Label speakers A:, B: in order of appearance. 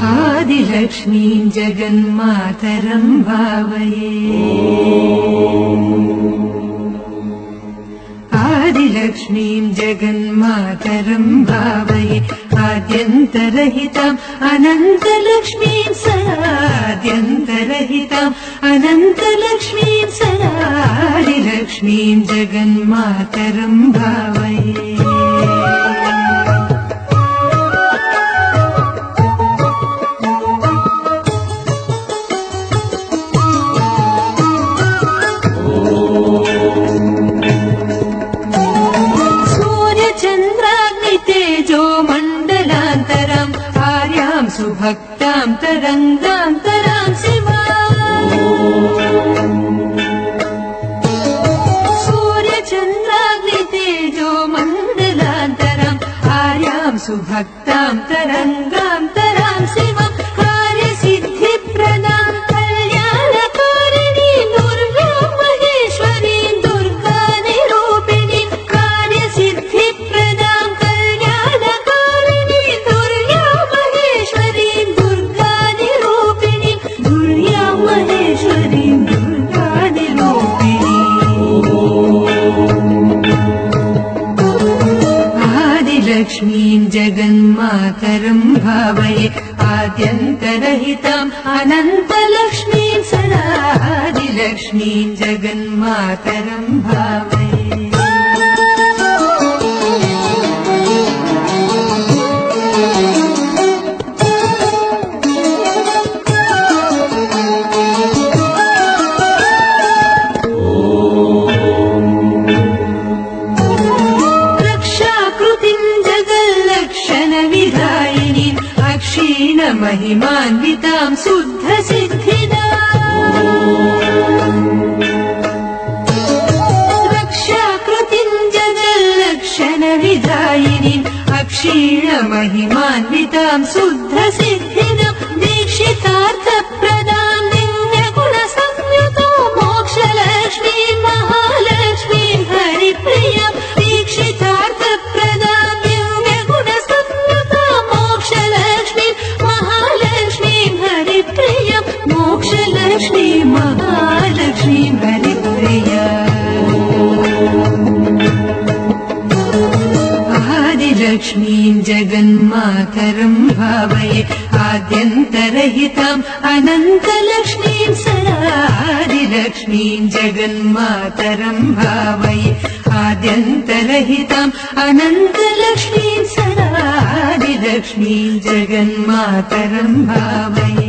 A: आदिलक्ष्मीं जगन्मातरं भावये आदिलक्ष्मीं जगन्मातरं भावये आद्यन्तरहिताम् अनन्तलक्ष्मीं सदाद्यन्तरहिताम् अनन्तलक्ष्मीं सदादिलक्ष्मीं जगन्मातरं भावये सुभक्तां तरङ्गान्तरां शिवाम् सूर्यचन्द्राग्नितेजो मण्डलान्तरम् आर्यां सुभक्तां तरङ्गान्तरां शिवम् कार्यसिद्धिप्रदां कल्याणकारिणीं दुर्गां महेश्वरीं दुर्गानिरूपिणीं कार्यसिद्धिप्रदां कल्याणकारिणीं दुर्गां महेश्वरीं दुर्गानिरूपिणीं दुर्गां महेश्वरीं दुर्गानिरूपिणीम् आदिलक्ष्मीं जगन्मातरं भावये आद्यन्तरहिताम् अनन्तलक्ष्मीं सदा आदिलक्ष्मीं जगन्मातरं भावये महिमान्वितां शुद्धसिद्धिदाम् रक्षाकृतिं जगल्लक्षणविदायिनीम् अक्षीणमहिमान्वितां शुद्धसिद्धिदाम् दीक्षितार्थप्रदां दिव्यगुणसंयुतो मोक्षलक्ष्मीं महालक्ष्मीं हरिप्रियां दीक्षितार्थप्रदां दिव्यगुणसंयुतो मोक्षलक्ष्मीं महालक्ष्मीं हरिप्रियां मोक्षलक्ष्मीं महालक्ष्मीं हरिप्रियाम् आदिलक्ष्मीं जगन्मातरं भावये आद्यन्तरहिताम् अनन्तलक्ष्मीं सदा आदिलक्ष्मीं जगन्मातरं भावये आद्यन्तरहिताम् अनन्तलक्ष्मीं सदा आदिलक्ष्मीं जगन्मातरं भावये